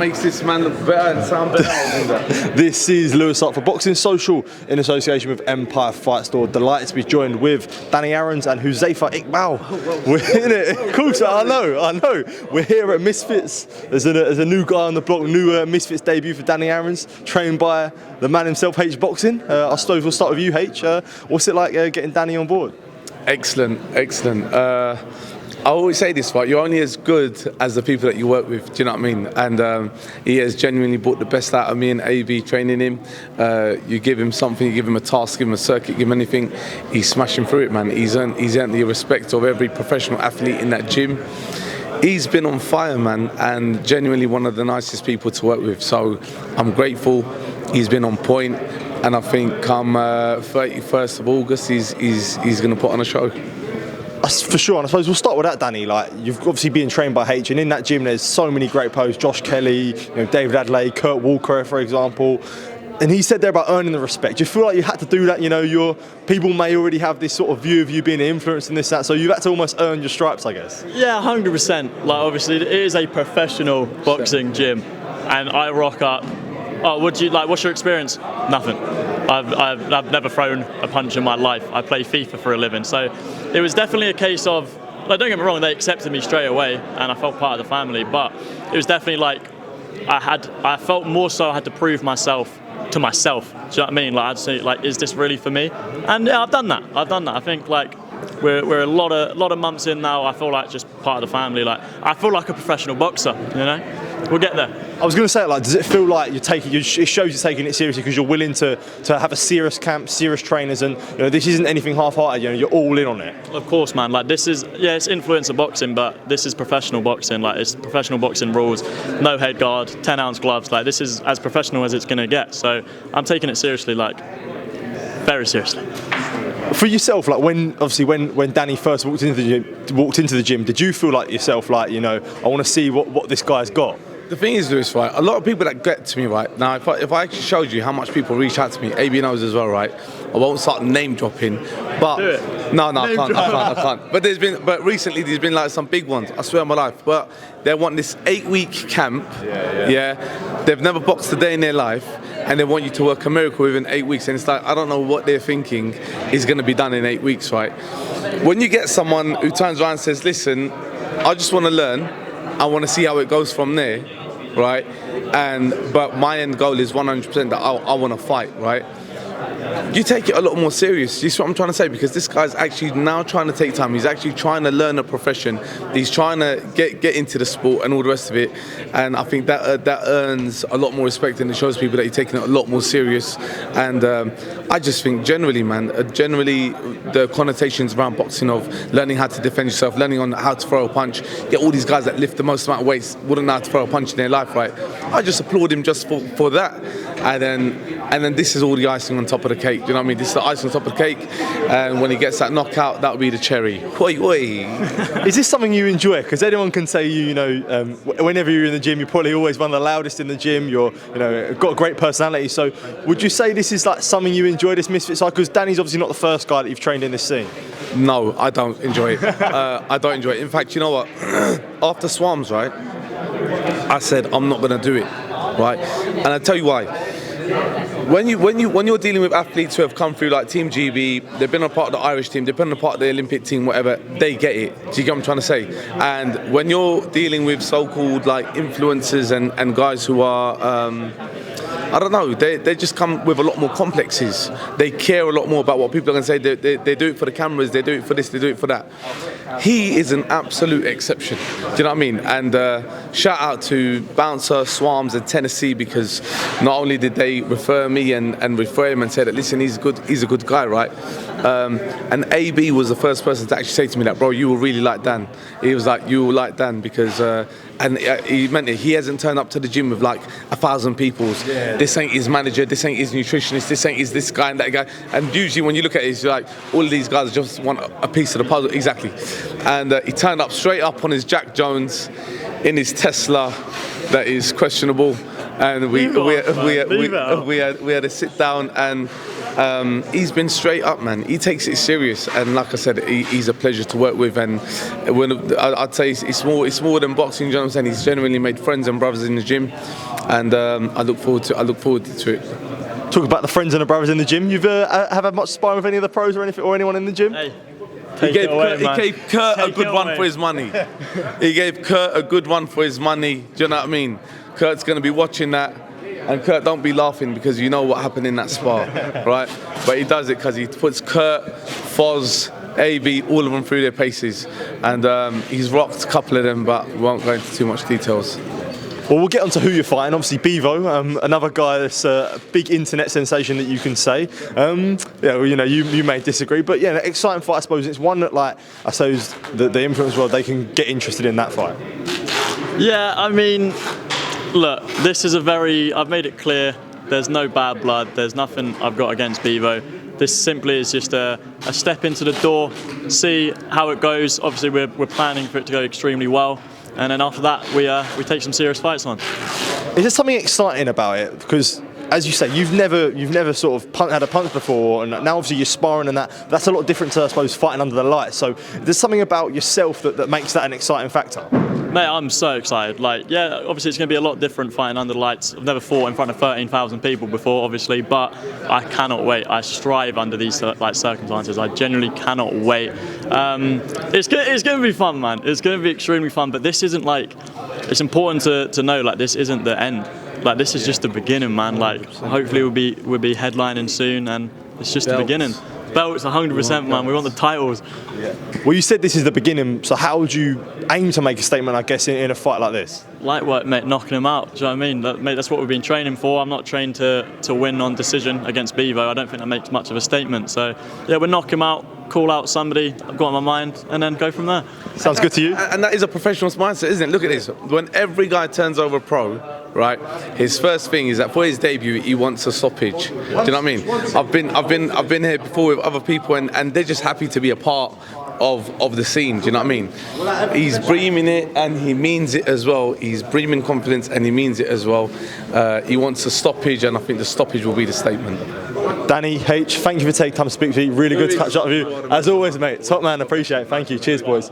makes this man look better and sound better. This is Lewis Hart for Boxing Social in association with Empire Fight Store. Delighted to be joined with Danny Aarons and Huzaifah Iqbal. We're in it. Of course, I know. We're here at Misfits. There's a new guy on the block, new Misfits debut for Danny Aarons, trained by the man himself, H Boxing. I suppose we'll start with you, H. What's it like getting Danny on board? Excellent. I always say this, right? You're only as good as the people that you work with. Do you know what I mean? And he has genuinely brought the best out of me and AB training him. You give him something, you give him a task, give him a circuit, give him anything. He's smashing through it, man. He's earned the respect of every professional athlete in that gym. He's been on fire, man, and genuinely one of the nicest people to work with. So I'm grateful. He's been on point, and I think come 31st of August, he's going to put on a show. For sure, and I suppose we'll start with that, Danny. Like, you've obviously been trained by H, and in that gym there's so many great pros. Josh Kelly, David Adelaide, Kurt Walker, for example. And he said there about earning the respect. Do you feel like you had to do that? Your people may already have this sort of view of you being an influence in this, that, so you've had to almost earn your stripes, I guess. Yeah, 100%. Like, obviously, it is a professional boxing gym, and I rock up. Oh, what's your experience? Nothing. I've never thrown a punch in my life. I play FIFA for a living, so it was definitely a case of, like, don't get me wrong, they accepted me straight away, and I felt part of the family. But it was definitely like I felt more so I had to prove myself to myself. Do you know what I mean? Like, I'd say, like, is this really for me? And yeah, I've done that. I think, like, we're a lot of months in now. I feel like just part of the family. Like, I feel like a professional boxer. We'll get there. I was going to say, like, does it feel like it shows you're taking it seriously because you're willing to have a serious camp, serious trainers, and this isn't anything half-hearted. You're all in on it. Of course, man. Like, this is, yeah, it's influencer boxing, but this is professional boxing. Like, it's professional boxing rules. No head guard, 10-ounce gloves. Like, this is as professional as it's going to get. So I'm taking it seriously, like, very seriously. For yourself, like, when Danny first walked into the gym, did you feel like yourself, like, I want to see what this guy's got? The thing is, Lewis, right, a lot of people that get to me, right, now if I actually showed you how much people reach out to me, AB knows as well, right, I won't start name dropping, but do it. No, I can't. But recently there's been like some big ones, I swear on my life, but they want this 8-week camp, yeah, they've never boxed a day in their life, and they want you to work a miracle within 8 weeks, and it's like, I don't know what they're thinking is going to be done in 8 weeks, right? When you get someone who turns around and says, listen, I just want to learn, I want to see how it goes from there, right? But my end goal is 100% that I want to fight, right? You take it a lot more serious. You see what I'm trying to say? Because this guy's actually now trying to take time. He's actually trying to learn a profession. He's trying to get into the sport and all the rest of it. And I think that earns a lot more respect, and it shows people that you're taking it a lot more serious. And I just think generally the connotations around boxing of learning how to defend yourself, learning on how to throw a punch. Get all these guys that lift the most amount of weights wouldn't know how to throw a punch in their life, right? I just applaud him just for that. And then this is all the icing on top of the cake. Do you know what I mean? This is the icing on top of the cake, and when he gets that knockout, that'll be the cherry. Oi, oi. Is this something you enjoy? Because anyone can say whenever you're in the gym, you're probably always one of the loudest in the gym. You're got a great personality. So would you say this is like something you enjoy, this Misfits side? Because Danny's obviously not the first guy that you've trained in this scene. No, I don't enjoy it. I don't enjoy it. In fact, you know what? After Swams, right, I said I'm not going to do it, right? And I'll tell you why. When you're dealing with athletes who have come through like Team GB, they've been a part of the Irish team, they've been a part of the Olympic team, whatever, they get it. Do you get what I'm trying to say? And when you're dealing with so-called like influencers and guys who are I don't know, they just come with a lot more complexes. They care a lot more about what people are going to say. They do it for the cameras, they do it for this, they do it for that. He is an absolute exception. Do you know what I mean? And shout out to Bouncer, Swarms and Tennessee, because not only did they refer me and refer him and say that, listen, he's a good guy, right? And AB was the first person to actually say to me that, bro, you will really like Dan. He was like, you will like Dan because... and he meant it. He hasn't turned up to the gym with like 1,000 people. Yeah. This ain't his manager, this ain't his nutritionist, this ain't his this guy and that guy. And usually when you look at it, it's like all of these guys just want a piece of the puzzle. Exactly. And he turned up straight up on his Jack Jones in his Tesla that is questionable. and we had a sit down, and he's been straight up, man. He takes it serious, and like I said, he's a pleasure to work with. And I'd say it's more than boxing. You know what I'm saying? He's genuinely made friends and brothers in the gym, and I look forward to it. Talk about the friends and the brothers in the gym. You've have had much sparring with any of the pros or anything, or anyone in the gym? Hey, He gave Kurt a good one for his money. He gave Kurt a good one for his money. Do you know what I mean? Kurt's going to be watching that. And Kurt, don't be laughing because you know what happened in that spar, right? But he does it because he puts Kurt, Foz, AB, all of them through their paces. And he's rocked a couple of them, but we won't go into too much details. Well, we'll get on to who you're fighting. Obviously, Beavo, another guy that's a big internet sensation that you can say. Yeah, well, you know, you may disagree, but yeah, an exciting fight, I suppose. It's one that, like, I suppose the influence world, they can get interested in that fight. Yeah, I mean, look, this is I've made it clear, there's no bad blood, there's nothing I've got against Beavo. This simply is just a step into the door, see how it goes. Obviously, we're planning for it to go extremely well. And then after that, we take some serious fights on. Is there something exciting about it? Because, as you say, you've never sort of had a punch before, and now obviously you're sparring, and that's a lot different to, I suppose, fighting under the lights. So there's something about yourself that makes that an exciting factor. Mate, I'm so excited. Like, yeah, obviously it's going to be a lot different fighting under the lights. I've never fought in front of 13,000 people before, obviously, but I cannot wait. I strive under these circumstances. I genuinely cannot wait. It's going to be fun, man. It's going to be extremely fun. But this isn't like. It's important to know, like, this isn't the end. Like, this is just the beginning, man. Like, hopefully we'll be headlining soon, and it's just the beginning. Belts 100%, man. We want the titles. Yeah. Well, you said this is the beginning, so how would you aim to make a statement, I guess, in a fight like this? Like what, mate, knocking him out. Do you know what I mean? Mate, that's what we've been training for. I'm not trained to win on decision against Beavo. I don't think that makes much of a statement. So, yeah, we'll knock him out, call out somebody I've got in my mind, and then go from there. Sounds good to you? And that is a professional's mindset, isn't it? Look at this. When every guy turns over pro, right, his first thing is that for his debut, he wants a stoppage. Do you know what I mean? I've been here before with other people, and they're just happy to be a part of the scene. Do you know what I mean? He's breathing it, and he means it as well. He's breathing confidence, and he means it as well. He wants a stoppage, and I think the stoppage will be the statement. Danny H, thank you for taking time to speak to me. Really good to catch up with you. As always, mate. Top man, appreciate it. Thank you. Cheers, boys.